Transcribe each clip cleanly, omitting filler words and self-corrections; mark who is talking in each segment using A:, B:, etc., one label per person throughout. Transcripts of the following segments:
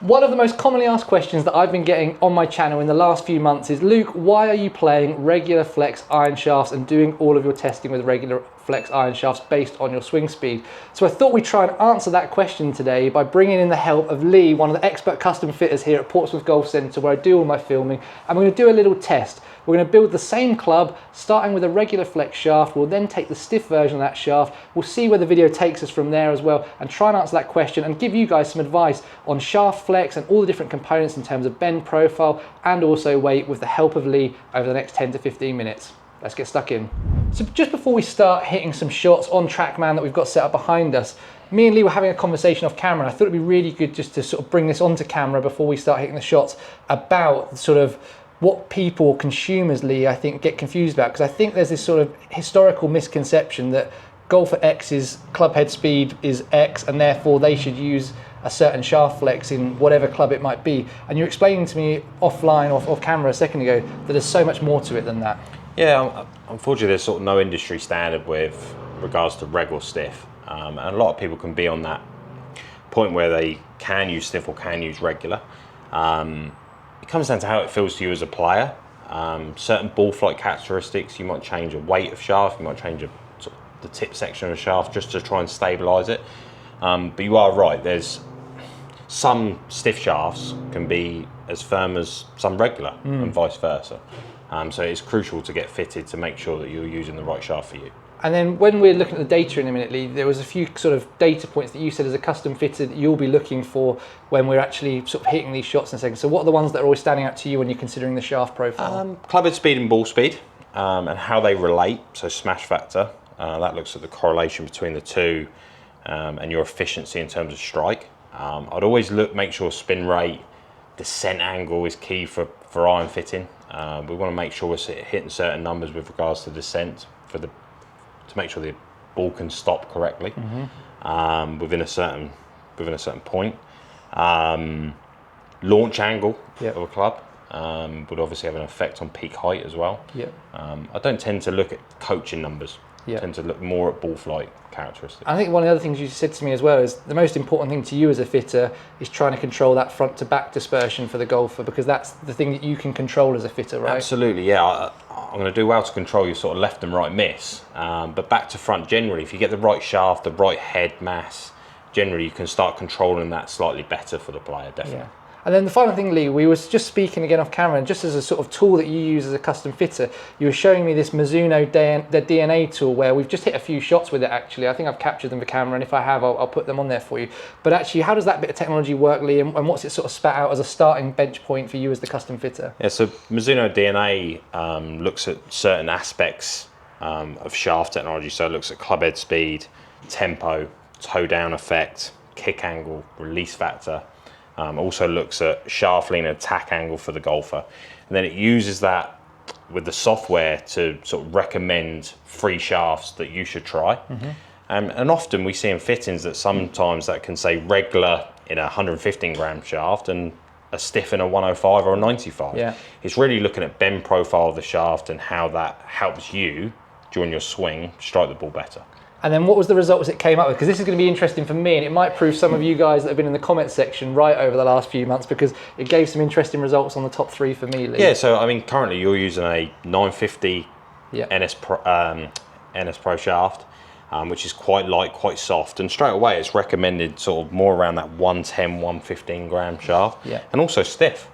A: One of the most commonly asked questions that I've been getting on my channel in the last few months is, Luke, why are you playing regular flex iron shafts and doing all of your testing with regular flex iron shafts based on your swing speed? So I thought we'd try and answer that question today by bringing in the help of Lee, one of the expert custom fitters here at Portsmouth Golf Centre, where I do all my filming, and we're going to do a little test. We're going to build the same club, starting with a regular flex shaft. We'll then take the stiff version of that shaft. We'll see where the video takes us from there as well, and try and answer that question and give you guys some advice on shaft flex and all the different components in terms of bend profile and also weight with the help of Lee over the next 10 to 15 minutes. Let's get stuck in. So just before we start hitting some shots on TrackMan that we've got set up behind us, me and Lee were having a conversation off camera. I thought it'd be really good just to sort of bring this onto camera before we start hitting the shots about sort of what people, consumers, Lee, I think get confused about, because I think there's this sort of historical misconception that golfer X's club head speed is X and therefore they should use a certain shaft flex in whatever club it might be. And you're explaining to me offline, off camera a second ago, that there's so much more to it than that.
B: Yeah, unfortunately there's sort of no industry standard with regards to reg or stiff. And a lot of people can be on that point where they can use stiff or can use regular. It comes down to how it feels to you as a player. Certain ball flight characteristics, you might change a weight of shaft, you might change sort of the tip section of the shaft just to try and stabilise it. But you are right, there's some stiff shafts can be as firm as some regular and vice versa. So it's crucial to get fitted to make sure that you're using the right shaft for you.
A: And then when we're looking at the data in a minute, Lee, there was a few sort of data points that you said as a custom fitter that you'll be looking for when we're actually sort of hitting these shots in a second. So what are the ones that are always standing out to you when you're considering the shaft profile?
B: Club head speed and ball speed, and how they relate. So smash factor, that looks at the correlation between the two and your efficiency in terms of strike. I'd always make sure spin rate, descent angle is key for iron fitting. We want to make sure we're hitting certain numbers with regards to descent to make sure the ball can stop correctly within a certain point. Launch angle of a club would obviously have an effect on peak height as well. I don't tend to look at coaching numbers. I tend to look more at ball flight characteristics.
A: I think one of the other things you said to me as well is the most important thing to you as a fitter is trying to control that front to back dispersion for the golfer, because that's the thing that you can control as a fitter, right?
B: Absolutely, yeah. I'm going to do well to control your sort of left and right miss, but back to front generally, if you get the right shaft, the right head mass, generally you can start controlling that slightly better for the player, definitely.
A: Yeah. And then the final thing, Lee, we were just speaking again off camera, and just as a sort of tool that you use as a custom fitter, you were showing me this Mizuno DNA tool where we've just hit a few shots with it actually. I think I've captured them for camera, and if I have, I'll put them on there for you. But actually, how does that bit of technology work, Lee, and what's it sort of spat out as a starting bench point for you as the custom fitter?
B: Yeah, so Mizuno DNA looks at certain aspects of shaft technology. So it looks at club head speed, tempo, toe down effect, kick angle, release factor. Also looks at shaft lean and attack angle for the golfer. And then it uses that with the software to sort of recommend free shafts that you should try. And often we see in fittings that sometimes that can say regular in a 115 gram shaft and a stiff in a 105 or a 95. It's really looking at bend profile of the shaft and how that helps you during your swing strike the ball better.
A: And then what was the results it came up with? Because this is going to be interesting for me, and it might prove some of you guys that have been in the comment section right over the last few months, because it gave some interesting results on the top 3 for me, Lee.
B: Yeah, so I mean, currently you're using a 950 NS Pro shaft, which is quite light, quite soft, and straight away it's recommended sort of more around that 110, 115 gram shaft, and also stiff.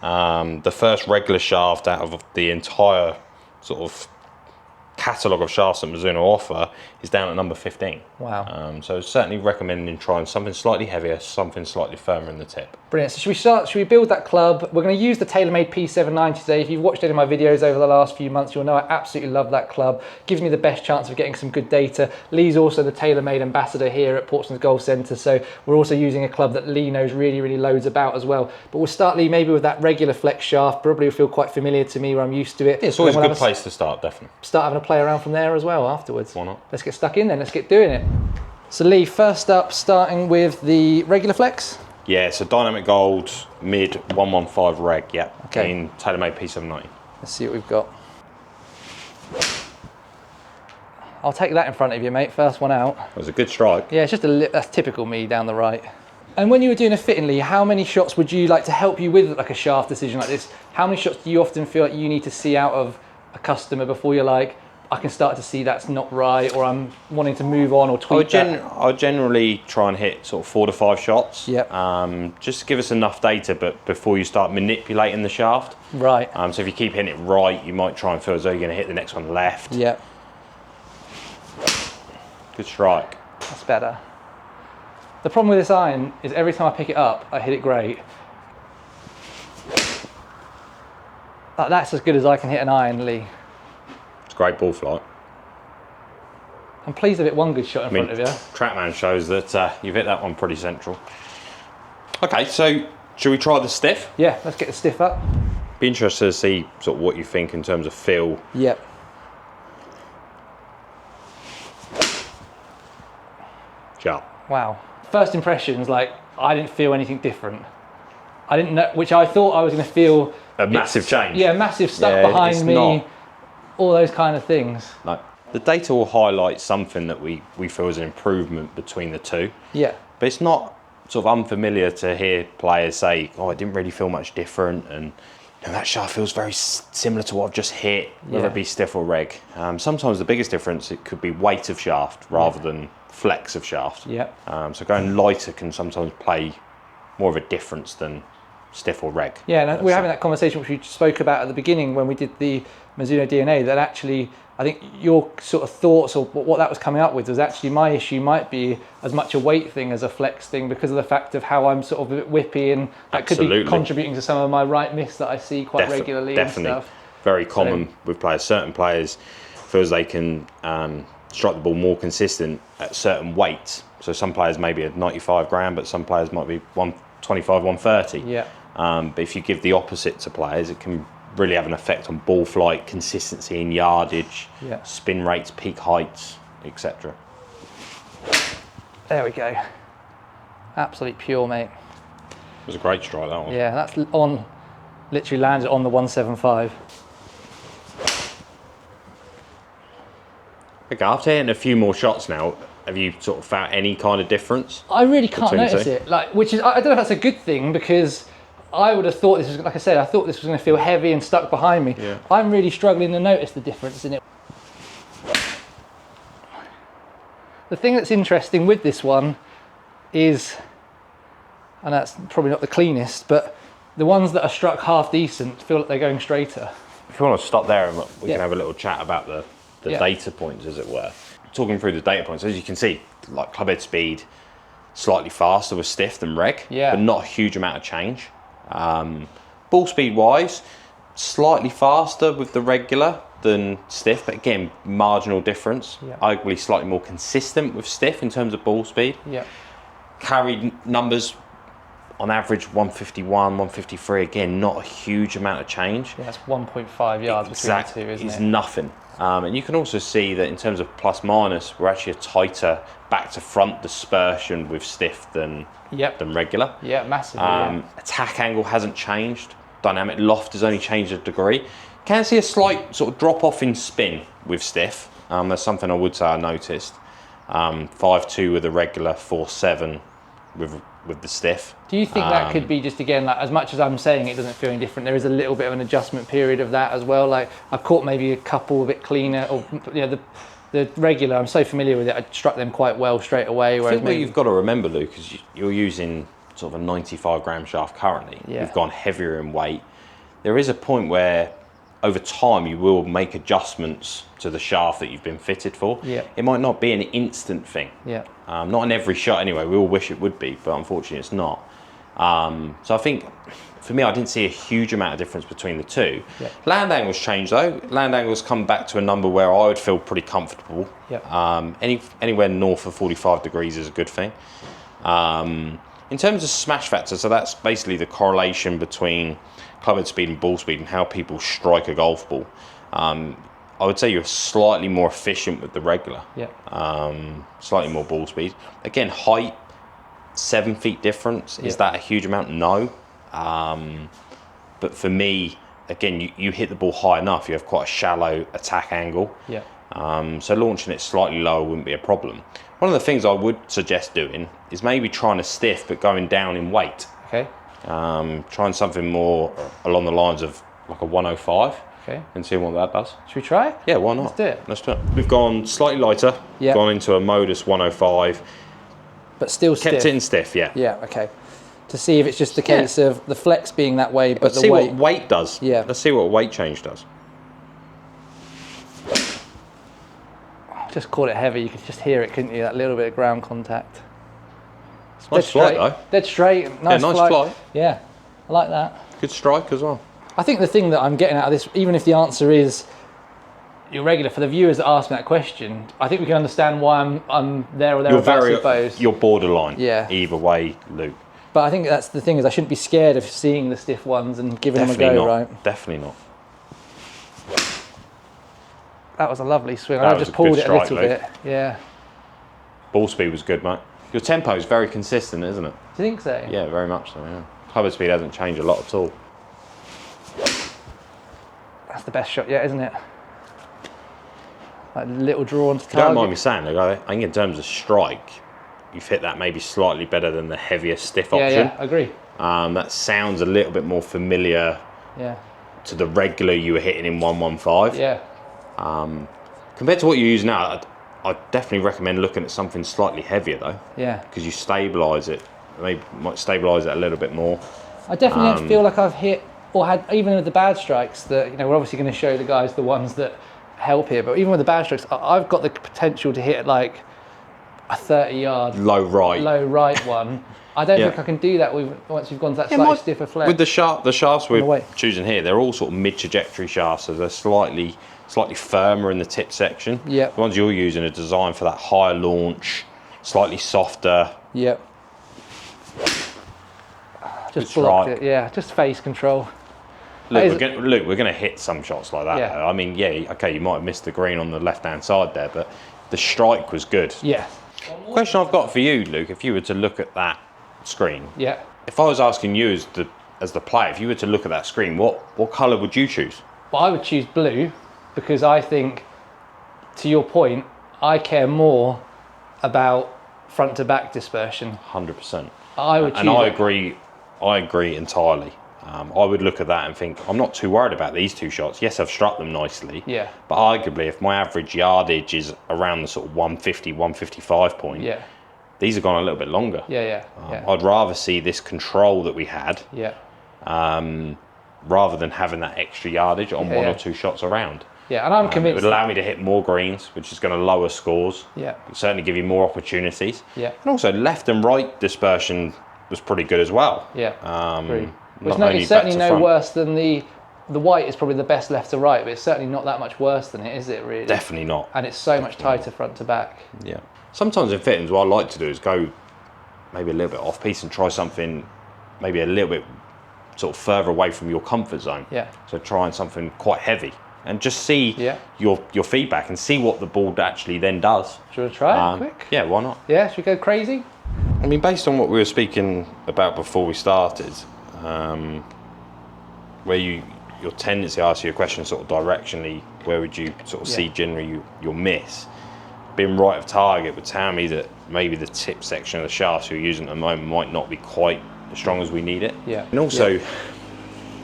B: The first regular shaft out of the entire sort of catalogue of shafts that Mizuno offer is down at number 15.
A: Wow.
B: So certainly recommending trying something slightly heavier, something slightly firmer in the tip.
A: Brilliant. So should we build that club? We're going to use the TaylorMade P790 today. If you've watched any of my videos over the last few months, you'll know I absolutely love that club. Gives me the best chance of getting some good data. Lee's also the TaylorMade ambassador here at Portsmouth Golf Centre, so we're also using a club that Lee knows really, really loads about as well. But we'll start, Lee, maybe with that regular flex shaft. Probably will feel quite familiar to me where I'm used to it.
B: Yeah, it's always a good place to start, definitely.
A: Start having a play around from there as well afterwards.
B: Why not?
A: Let's get stuck in then, let's get doing it. So Lee, first up, starting with the regular flex.
B: Yeah, so Dynamic Gold, mid 115 reg, yeah.
A: Okay.
B: In TaylorMade P790.
A: Let's see what we've got. I'll take that in front of you, mate. First one out.
B: That was a good strike.
A: Yeah, it's just that's typical me down the right. And when you were doing a fitting, Lee, how many shots would you like to help you with like a shaft decision like this? How many shots do you often feel like you need to see out of a customer before you're like, I can start to see that's not right, or I'm wanting to move on or tweak that?
B: I generally try and hit sort of 4 to 5 shots.
A: Yep.
B: Just to give us enough data, but before you start manipulating the shaft.
A: Right.
B: So if you keep hitting it right, you might try and feel as though you're going to hit the next one left.
A: Yep.
B: Good strike.
A: That's better. The problem with this iron is every time I pick it up, I hit it great. That's as good as I can hit an iron, Lee.
B: It's a great ball flight.
A: I'm pleased I've hit one good shot in front of you.
B: TrackMan shows that you've hit that one pretty central. Okay, so should we try the stiff?
A: Yeah, let's get the stiff up.
B: Be interested to see sort of what you think in terms of feel.
A: Yep.
B: Sharp.
A: Wow. First impressions, like, I didn't feel anything different. I didn't know, which I thought I was going to feel
B: A massive change.
A: Yeah, massive stuck behind me,
B: not.
A: All those kind of things.
B: No. The data will highlight something that we feel is an improvement between the two.
A: Yeah.
B: But it's not sort of unfamiliar to hear players say, oh, I didn't really feel much different, and that shaft feels very similar to what I've just hit, whether it be stiff or reg. Sometimes the biggest difference, it could be weight of shaft rather than flex of shaft.
A: Yeah.
B: So going lighter can sometimes play more of a difference than stiff or reg.
A: Yeah, and we're having that conversation which we spoke about at the beginning when we did the Mizuno DNA, that actually I think your sort of thoughts or what that was coming up with was actually my issue might be as much a weight thing as a flex thing, because of the fact of how I'm sort of a bit whippy, and that could be contributing to some of my right miss that I see quite regularly.
B: Definitely.
A: And stuff.
B: Very common with players. Certain players feel as they can strike the ball more consistent at certain weights. So some players may be at 95 gram, but some players might be 125, 130.
A: Yeah.
B: But if you give the opposite to players, it can really have an effect on ball flight, consistency in yardage, spin rates, peak heights, etc.
A: There we go. Absolute pure, mate.
B: It was a great strike, that one.
A: Yeah, that's on, literally landed on the 175.
B: Okay, after hitting a few more shots now, have you sort of found any kind of difference?
A: I really can't notice it, like, which is, I don't know if that's a good thing, because I would have thought this was, like I said, I thought this was going to feel heavy and stuck behind me.
B: Yeah.
A: I'm really struggling to notice the difference in it. The thing that's interesting with this one is, and that's probably not the cleanest, but the ones that are struck half decent feel like they're going straighter.
B: If you want to stop there and we can have a little chat about the data points, as it were. Talking through the data points, as you can see, like clubhead speed, slightly faster with stiff than reg, but not a huge amount of change. Ball speed wise, slightly faster with the regular than stiff, but again, marginal difference. Arguably slightly more consistent with stiff in terms of ball speed. Carried numbers on average 151, 153, again, not a huge amount of change.
A: Yeah, that's 1.5 yards between the two, isn't it?
B: It's nothing. And you can also see that in terms of plus minus, we're actually a tighter back to front dispersion with stiff than regular.
A: Yeah, massively.
B: Attack angle hasn't changed. Dynamic loft has only changed a degree. Can see a slight sort of drop off in spin with stiff. That's something I would say I noticed. 5.2 with the regular, 4.7 with the stiff.
A: Do you think that could be just, again, like, as much as I'm saying it doesn't feel any different, there is a little bit of an adjustment period of that as well? Like, I've caught maybe a couple a bit cleaner, or the regular, I'm so familiar with it, I struck them quite well straight away.
B: I think what you've got to remember, Luke, is you're using sort of a 95 gram shaft currently. You've gone heavier in weight. There is a point where over time you will make adjustments to the shaft that you've been fitted for. It might not be an instant thing. Not in every shot anyway. We all wish it would be, but unfortunately it's not. So I think for me, I didn't see a huge amount of difference between the two. Land angles changed though. Land angles come back to a number where I would feel pretty comfortable. Anywhere north of 45 degrees is a good thing. In terms of smash factor, so that's basically the correlation between clubhead speed and ball speed and how people strike a golf ball. I would say you're slightly more efficient with the regular. Slightly more ball speed. Again, height, 7 feet difference. Is that a huge amount? No. But for me, again, you hit the ball high enough, you have quite a shallow attack angle. So launching it slightly lower wouldn't be a problem. One of the things I would suggest doing is maybe trying a stiff but going down in weight.
A: Okay.
B: Trying something more along the lines of like a 105.
A: Okay.
B: And see what that does.
A: Should we try it?
B: Yeah, why not?
A: Let's do it.
B: Let's do it. We've gone slightly lighter.
A: Yeah.
B: Gone into a modus 105.
A: But still stiff.
B: Kept it in stiff, yeah.
A: Yeah, okay. To see if it's just the case of the flex being that way, but the weight.
B: See what weight does.
A: Yeah.
B: Let's see what weight change does.
A: Just call it heavy. You could just hear it, couldn't you? That little bit of ground contact. It's
B: Nice flight though.
A: Dead straight. Nice,
B: nice flight.
A: Yeah, I like that.
B: Good strike as well.
A: I think the thing that I'm getting out of this, even if the answer is you're regular, for the viewers that ask me that question, I think we can understand why I'm there or thereabouts with those.
B: You're borderline.
A: Yeah.
B: Either way, Luke.
A: But I think that's the thing, is I shouldn't be scared of seeing the stiff ones and giving them a go, right?
B: Definitely not.
A: That was a lovely swing.
B: That
A: I
B: was
A: just
B: a
A: pulled
B: good
A: it a little
B: strike, Luke.
A: bit. Yeah.
B: Ball speed was good, mate. Your tempo is very consistent, isn't it?
A: Do you think so?
B: Yeah, very much so, yeah. Club speed hasn't changed a lot at all.
A: That's the best shot yet, isn't it? Like little draw onto
B: If you don't
A: target.
B: mind me saying, Luke, I think in terms of strike, you've hit that maybe slightly better than the heavier stiff option.
A: Yeah, I agree.
B: That sounds a little bit more familiar
A: Yeah.
B: to the regular you were hitting in 115.
A: Yeah.
B: Compared to what you use now, I'd definitely recommend looking at something slightly heavier though.
A: Yeah.
B: Because you stabilise it, maybe might stabilise it a little bit more.
A: I definitely don't feel like I've hit or had, even with the bad strikes, that, you know, we're obviously going to show the guys the ones that help here, but even with the bad strokes, I've got the potential to hit like a 30-yard
B: low right
A: one. I don't
B: Yeah.
A: think I can do that once we've gone to that slightly stiffer flex.
B: With the shafts we're
A: way.
B: choosing here, they're all sort of mid-trajectory shafts, so they're slightly firmer in the tip section.
A: Yep.
B: The ones you're using are designed for that higher launch, slightly softer.
A: Yep. Just
B: Good
A: blocked
B: strike.
A: it. Yeah, just face control.
B: Luke, we're going to hit some shots like that.
A: Yeah.
B: Though. I mean, yeah, okay, you might have missed the green on the left-hand side there, but the strike was good.
A: Yeah.
B: Question I've got for you, Luke, if you were to look at that screen,
A: Yeah.
B: if I was asking you as the player, if you were to look at that screen, what colour would you choose?
A: Well, I would choose blue because I think, to your point, I care more about front to back dispersion.
B: 100%.
A: I would choose
B: And I
A: it.
B: agree entirely. I would look at that and think, I'm not too worried about these two shots. Yes, I've struck them nicely.
A: Yeah.
B: But arguably, if my average yardage is around the sort of 150, 155 point,
A: Yeah.
B: these have gone a little bit longer.
A: Yeah.
B: I'd rather see this control that we had
A: Yeah.
B: rather than having that extra yardage on one
A: Yeah.
B: or two shots around.
A: Yeah, and I'm
B: It
A: convinced.
B: would allow me to hit more greens, which is going to lower scores.
A: Yeah.
B: It'd certainly give you more opportunities.
A: Yeah.
B: And also, left and right dispersion was pretty good as well.
A: Yeah. Agree.
B: Not
A: Well,
B: only
A: it's certainly
B: back to
A: no
B: front.
A: worse than the white is probably the best left to right, but it's certainly not that much worse than it, is it really?
B: Definitely not.
A: And it's so much tighter front to back.
B: Yeah. Sometimes in fittings, what I like to do is go maybe a little bit off piece and try something maybe a little bit sort of further away from your comfort zone.
A: Yeah.
B: So trying something quite heavy and just see
A: Yeah.
B: your feedback and see what the board actually then does.
A: Should we try it quick?
B: Yeah, why not?
A: Yeah, should we go crazy?
B: I mean, based on what we were speaking about before we started, where your tendency, I ask you a question sort of directionally, where would you sort of see generally your miss? Being right of target would tell me that maybe the tip section of the shafts you're using at the moment might not be quite as strong as we need it.
A: Yeah.
B: And also,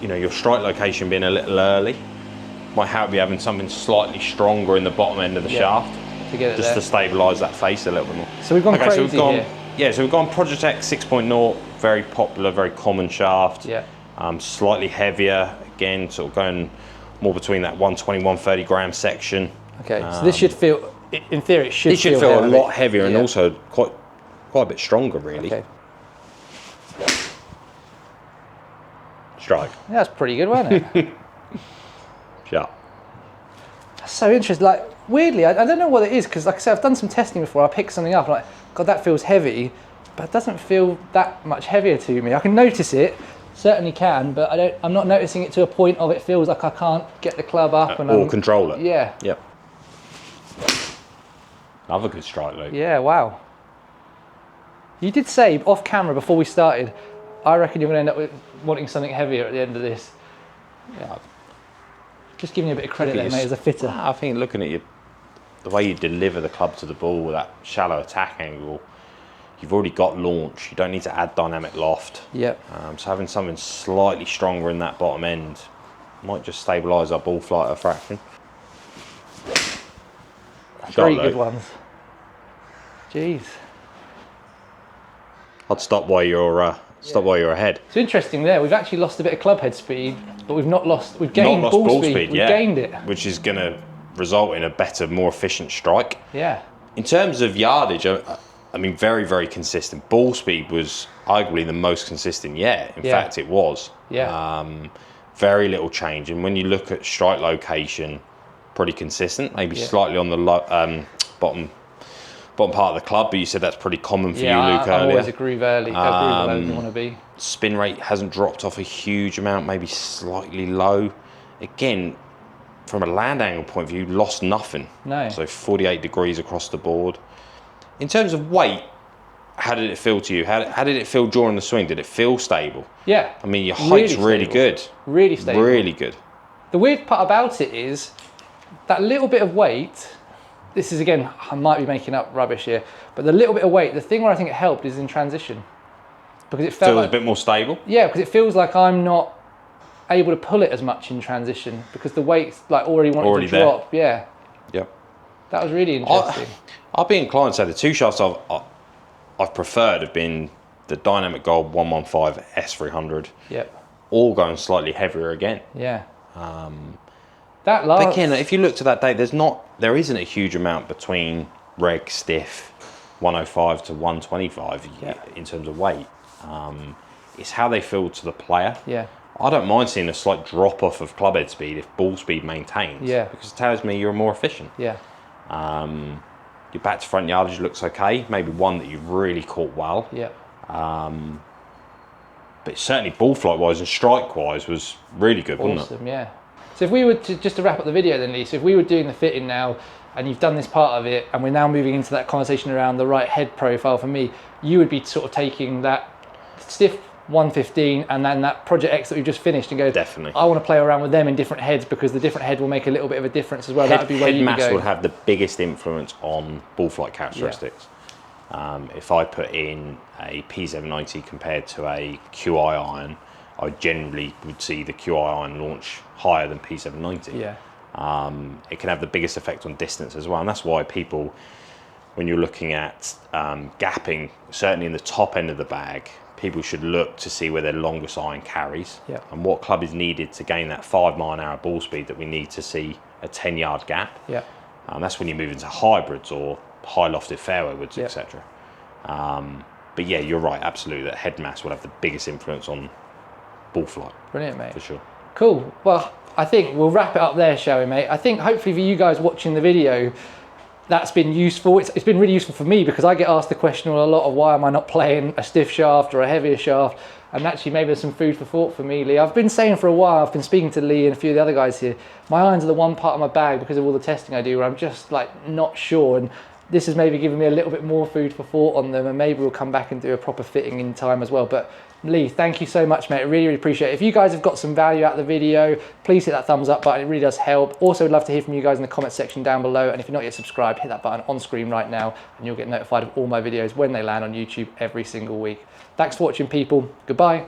B: you know, your strike location being a little early might help you having something slightly stronger in the bottom end of the shaft
A: To get it
B: just
A: there.
B: to stabilise that face a little bit more.
A: So we've gone crazy
B: so we've gone,
A: here.
B: Yeah, so we've gone Project X 6.0, very popular, very common shaft.
A: Yeah.
B: Slightly heavier, again, sort of going more between that 120, 130 gram section.
A: Okay, so this should feel, in theory, it should
B: It should feel a lot heavier and
A: Yeah.
B: also quite a bit stronger, really.
A: Okay.
B: Strike.
A: Yeah, that's pretty good, wasn't it?
B: Sharp.
A: That's so interesting. Like, weirdly, I don't know what it is, because like I said, I've done some testing before. I pick something up, like, God, that feels heavy, but it doesn't feel that much heavier to me. I can notice it, certainly can, but I'm not noticing it to a point of it feels like I can't get the club up
B: Or control it.
A: Yeah.
B: Yep. Another good strike, Luke.
A: Yeah, wow. You did say off camera before we started, I reckon you're going to end up wanting something heavier at the end of this. Yeah. Just giving you a bit of credit there, mate, as a fitter.
B: I think looking at your the way you deliver the club to the ball with that shallow attack angle, you've already got launch. You don't need to add dynamic loft.
A: Yep.
B: So having something slightly stronger in that bottom end might just stabilise our ball flight a fraction.
A: Very good ones. Jeez.
B: I'd stop while you're ahead.
A: It's interesting there. We've actually lost a bit of club head speed, but we've not lost. We've gained ball speed. We've gained it,
B: which is going to result in a better, more efficient strike.
A: Yeah.
B: In terms of yardage, I mean, very, very consistent. Ball speed was arguably the most consistent yet. In fact, it was.
A: Yeah.
B: Very little change, and when you look at strike location, pretty consistent. Maybe slightly on the bottom part of the club, but you said that's pretty common for you, Luke, earlier.
A: I always agree early. Agree where you want to be.
B: Spin rate hasn't dropped off a huge amount, maybe slightly low. Again, from a land angle point of view, lost nothing.
A: No.
B: So 48 degrees across the board. In terms of weight, how did it feel to you? How did it feel during the swing? Did it feel stable?
A: Yeah.
B: I mean, your height's really good.
A: Really stable.
B: Really good.
A: The weird part about it is that little bit of weight. This is, again, I might be making up rubbish here, but the little bit of weight, the thing where I think it helped is in transition. Because it felt
B: like, a bit more stable?
A: Yeah, because it feels like I'm not able to pull it as much in transition because the weight's like already wanted to drop. Yeah.
B: Yep.
A: That was really interesting.
B: I'll be inclined to say the two shafts I've preferred have been the Dynamic Gold 115 S300.
A: Yep.
B: All going slightly heavier again.
A: Yeah. That last.
B: But again, if you look to that date, there isn't a huge amount between reg stiff 105 to 125 in terms of weight. It's how they feel to the player.
A: Yeah.
B: I don't mind seeing a slight drop off of club head speed if ball speed maintains.
A: Yeah.
B: Because it tells me you're more efficient.
A: Yeah.
B: Your back to front yardage looks okay. Maybe one that you've really caught well.
A: Yeah.
B: But certainly ball flight wise and strike wise was really good, wasn't it?
A: Awesome, yeah. So if we were to, just to wrap up the video then, Lee, so if we were doing the fitting now and you've done this part of it and we're now moving into that conversation around the right head profile for me, you would be sort of taking that stiff 115 and then that Project X that we've just finished and go,
B: definitely,
A: I want to play around with them in different heads because the different head will make a little bit of a difference as well. That would be where you would go.
B: Head mass would have the biggest influence on ball flight characteristics. If I put in a P790 compared to a QI iron, I generally would see the QI iron launch higher than P790.
A: Yeah.
B: It can have the biggest effect on distance as well, and that's why people, when you're looking at gapping, certainly in the top end of the bag, people should look to see where their longest iron carries and what club is needed to gain that 5 mile an hour ball speed that we need to see a 10-yard gap.
A: Yeah.
B: That's when you move into hybrids or high lofted fairway woods, etc. But yeah, you're right, absolutely, that head mass will have the biggest influence on ball flight.
A: Brilliant, mate.
B: For sure.
A: Cool. Well, I think we'll wrap it up there, shall we, mate? I think hopefully for you guys watching the video, that's been useful. It's been really useful for me because I get asked the question a lot of why am I not playing a stiff shaft or a heavier shaft, and actually maybe there's some food for thought for me, Lee. I've been saying for a while, I've been speaking to Lee and a few of the other guys here, my irons are the one part of my bag because of all the testing I do where I'm just like not sure, and this has maybe given me a little bit more food for thought on them, and maybe we'll come back and do a proper fitting in time as well. But Lee, thank you so much, mate. I really, really appreciate it. If you guys have got some value out of the video, please hit that thumbs up button. It really does help. Also, would love to hear from you guys in the comment section down below. And if you're not yet subscribed, hit that button on screen right now and you'll get notified of all my videos when they land on YouTube every single week. Thanks for watching, people. Goodbye.